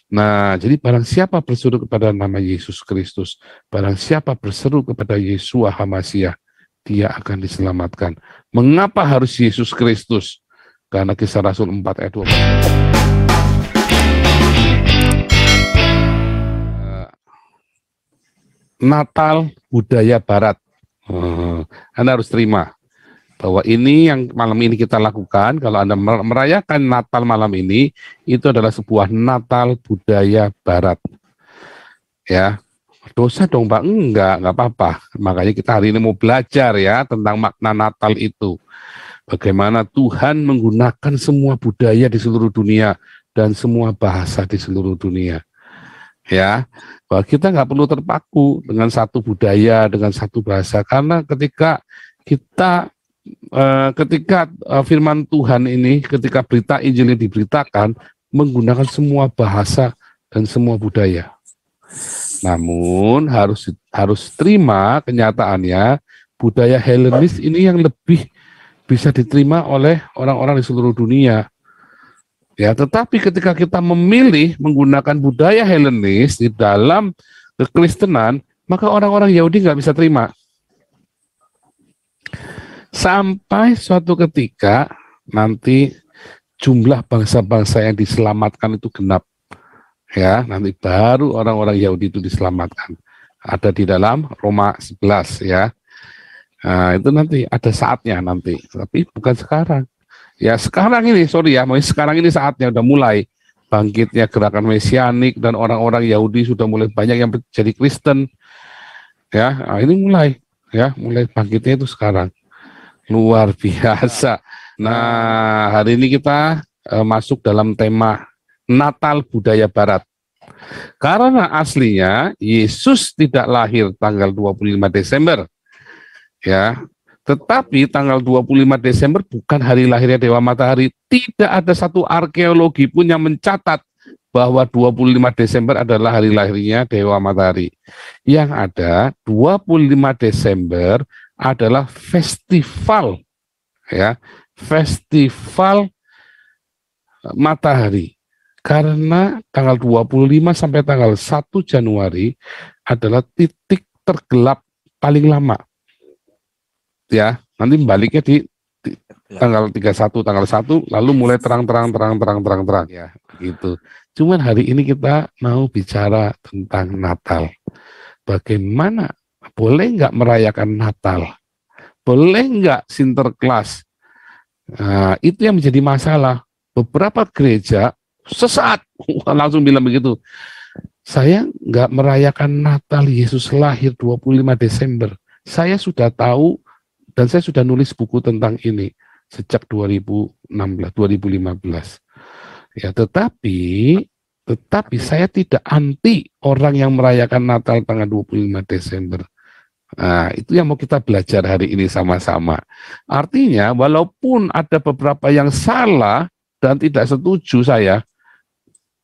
Nah, jadi barang siapa berseru kepada nama Yesus Kristus, barang siapa berseru kepada Yeshua HaMasyiah, dia akan diselamatkan. Mengapa harus Yesus Kristus? Karena Kisah Rasul 4 ayat 12. Natal budaya Barat. Anda harus terima bahwa ini yang malam ini kita lakukan. Kalau Anda merayakan Natal malam ini, itu adalah sebuah Natal budaya Barat. Ya, dosa dong Pak? Enggak apa-apa. Makanya kita hari ini mau belajar ya tentang makna Natal itu. Bagaimana Tuhan menggunakan semua budaya di seluruh dunia dan semua bahasa di seluruh dunia. Ya, bahwa kita nggak perlu terpaku dengan satu budaya, dengan satu bahasa. Karena ketika kita firman Tuhan ini, ketika berita Injil ini diberitakan, menggunakan semua bahasa dan semua budaya. Namun harus terima kenyataannya, budaya Helenis ini yang lebih bisa diterima oleh orang-orang di seluruh dunia. Ya, tetapi ketika kita memilih menggunakan budaya Helenis di dalam kekristenan, maka orang-orang Yahudi nggak bisa terima. Sampai suatu ketika nanti jumlah bangsa-bangsa yang diselamatkan itu genap. Ya, nanti baru orang-orang Yahudi itu diselamatkan. Ada di dalam Roma 11 ya. Nah, itu nanti ada saatnya nanti, tapi bukan sekarang. Ya sekarang ini, sekarang ini saatnya udah mulai bangkitnya gerakan mesianik dan orang-orang Yahudi sudah mulai banyak yang menjadi Kristen. Ya, nah ini mulai bangkitnya itu sekarang. Luar biasa. Nah, hari ini kita masuk dalam tema Natal budaya Barat. Karena aslinya Yesus tidak lahir tanggal 25 Desember. Ya, tetapi tanggal 25 Desember bukan hari lahirnya Dewa Matahari. Tidak ada satu arkeologi pun yang mencatat bahwa 25 Desember adalah hari lahirnya Dewa Matahari. Yang ada 25 Desember adalah festival, ya, festival matahari. Karena tanggal 25 sampai tanggal 1 Januari adalah titik tergelap paling lama. Ya, nanti baliknya di tanggal 31, tanggal 1, lalu mulai terang ya, gitu. Cuman hari ini kita mau bicara tentang Natal. Bagaimana, boleh nggak merayakan Natal? Boleh nggak Sinterklas? Nah, itu yang menjadi masalah. Beberapa gereja sesaat langsung bilang begitu. Saya nggak merayakan Natal Yesus lahir 25 Desember. Saya sudah tahu dan saya sudah nulis buku tentang ini sejak 2015. Ya, tetapi saya tidak anti orang yang merayakan Natal tanggal 25 Desember. Nah, itu yang mau kita belajar hari ini sama-sama. Artinya, walaupun ada beberapa yang salah dan tidak setuju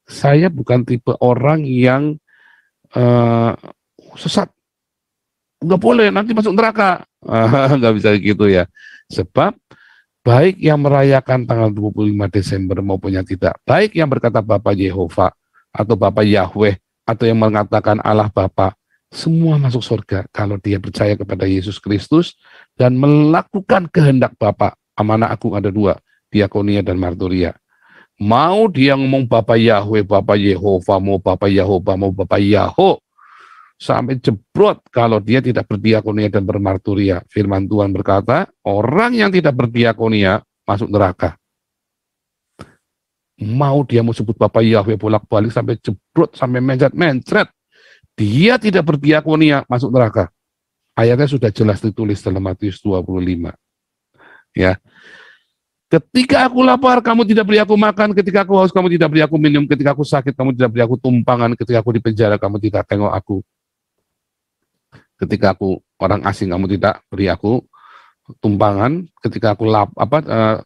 saya bukan tipe orang yang sesat. Nggak boleh, nanti masuk neraka. Nggak bisa gitu ya. Sebab baik yang merayakan tanggal 25 Desember maupun yang tidak, baik yang berkata Bapa Yehova atau Bapa Yahweh atau yang mengatakan Allah Bapa, semua masuk surga kalau dia percaya kepada Yesus Kristus dan melakukan kehendak Bapa. Amanah agung ada dua, diakonia dan marturia. Mau dia ngomong Bapa Yahweh, Bapa Yehova, mau Bapa Yahova, mau Bapa Yahoo, sampai jebrot kalau dia tidak berdiakonia dan bermarturia. Firman Tuhan berkata, orang yang tidak berdiakonia masuk neraka. Mau dia mau sebut Bapa Yahweh bolak-balik sampai jebrot, sampai mencret-mencret, dia tidak berdiakonia masuk neraka. Ayatnya sudah jelas ditulis dalam Matius 25. Ya. Ketika aku lapar, kamu tidak beri aku makan. Ketika aku haus, kamu tidak beri aku minum. Ketika aku sakit, kamu tidak beri aku tumpangan. Ketika aku di penjara, kamu tidak tengok aku. Ketika aku orang asing, kamu tidak beri aku tumpangan. Ketika aku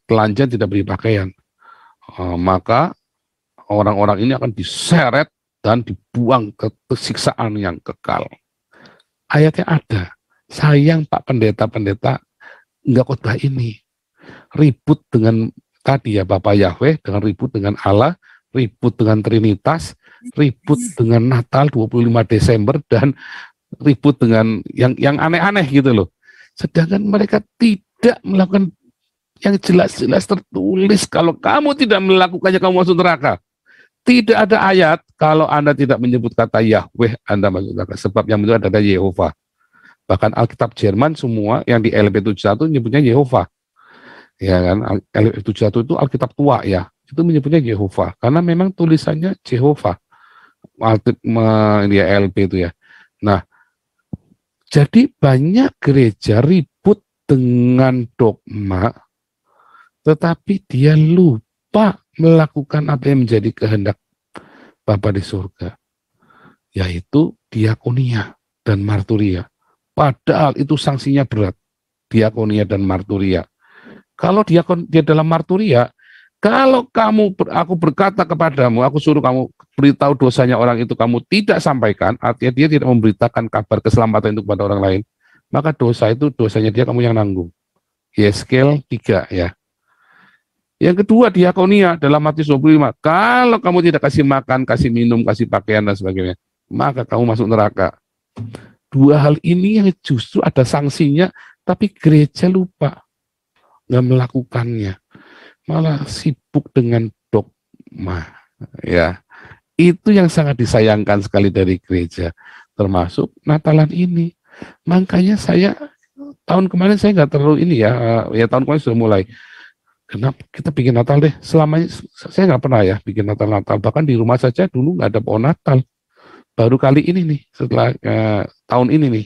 telanjang, tidak beri pakaian. Maka orang-orang ini akan diseret dan dibuang ke siksaan yang kekal. Ayatnya ada. Sayang Pak pendeta-pendeta enggak khotbah ini. Ribut dengan tadi ya Bapak Yahweh, dengan ribut dengan Allah, ribut dengan Trinitas, ribut dengan Natal 25 Desember dan ribut dengan yang aneh-aneh gitu loh. Sedangkan mereka tidak melakukan yang jelas-jelas tertulis. Kalau kamu tidak melakukannya, kamu masuk neraka. Tidak ada ayat kalau Anda tidak menyebut kata Yahweh, Anda masuk neraka. Sebab yang benar adalah Yehova. Bahkan Alkitab Jerman semua yang di LP71 menyebutnya Yehova. Ya kan, LP71 itu Alkitab tua ya. Itu menyebutnya Yehova karena memang tulisannya Jehovah. Dia LP itu ya. Nah, jadi banyak gereja ribut dengan dogma, tetapi dia lupa melakukan apa yang menjadi kehendak Bapa di surga, yaitu diakonia dan marturia. Padahal itu sanksinya berat, diakonia dan marturia. Kalau dia dalam marturia, kalau aku berkata kepadamu, aku suruh kamu beritahu dosanya orang itu, kamu tidak sampaikan, artinya dia tidak memberitakan kabar keselamatan itu kepada orang lain, maka dosanya dia kamu yang nanggung. Yeskel 3 ya. Yang kedua diakonia dalam Matius 25, kalau kamu tidak kasih makan, kasih minum, kasih pakaian dan sebagainya, maka kamu masuk neraka. Dua hal ini yang justru ada sanksinya, tapi gereja lupa, nggak melakukannya, malah sibuk dengan dogma. Ya, itu yang sangat disayangkan sekali dari gereja, termasuk Natalan ini. Makanya saya tahun kemarin saya nggak terlalu ini ya tahun kemarin sudah mulai. Kenapa kita bikin Natal deh? Selamanya saya nggak pernah ya bikin Natal. Bahkan di rumah saja dulu nggak ada pohon Natal. Baru kali ini nih setelah tahun ini nih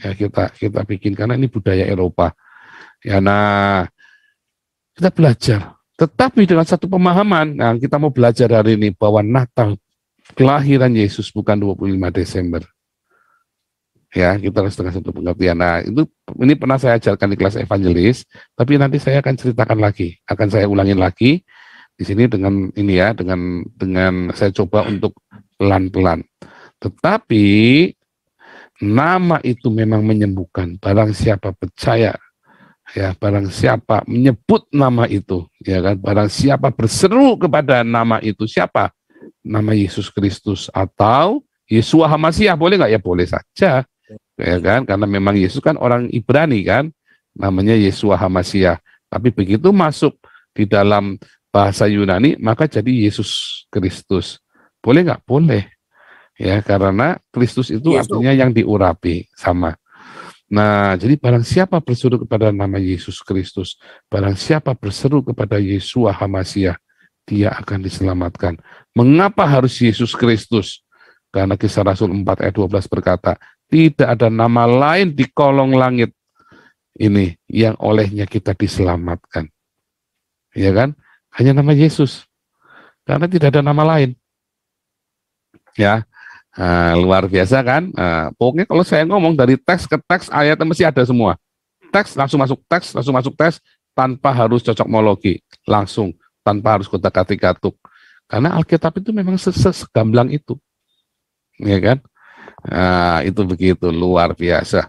ya kita bikin karena ini budaya Eropa. Ya, nah kita belajar. Tetapi dengan satu pemahaman, nah kita mau belajar hari ini bahwa Natal kelahiran Yesus bukan 25 Desember. Ya, kita harus dengan satu pengertian. Nah, ini pernah saya ajarkan di kelas evangelis, tapi nanti saya akan ceritakan lagi, akan saya ulangin lagi di sini dengan ini ya, dengan saya coba untuk pelan-pelan. Tetapi nama itu memang menyembuhkan. Barang siapa percaya, ya, barang siapa menyebut nama itu, ya kan, barang siapa berseru kepada nama itu, siapa? Nama Yesus Kristus atau Yeshua HaMashiach, boleh nggak? Ya boleh saja. Ya kan, karena memang Yesus kan orang Ibrani kan, namanya Yeshua HaMashiach. Tapi begitu masuk di dalam bahasa Yunani, maka jadi Yesus Kristus. Boleh nggak? Boleh. Ya, karena Kristus itu artinya yang diurapi, sama. Nah, jadi barang siapa berseru kepada nama Yesus Kristus, barang siapa berseru kepada Yeshua HaMashiach, dia akan diselamatkan. Mengapa harus Yesus Kristus? Karena Kisah Rasul 4 ayat 12 berkata, tidak ada nama lain di kolong langit ini yang olehnya kita diselamatkan. Ya kan? Hanya nama Yesus. Karena tidak ada nama lain. Ya, luar biasa kan? Pokoknya kalau saya ngomong dari teks ke teks, ayatnya mesti ada semua. Teks langsung masuk teks, tanpa harus cocokmologi, langsung, tanpa harus kotak-katik katuk. Karena Alkitab itu memang segamblang itu. Ya kan? Itu begitu luar biasa.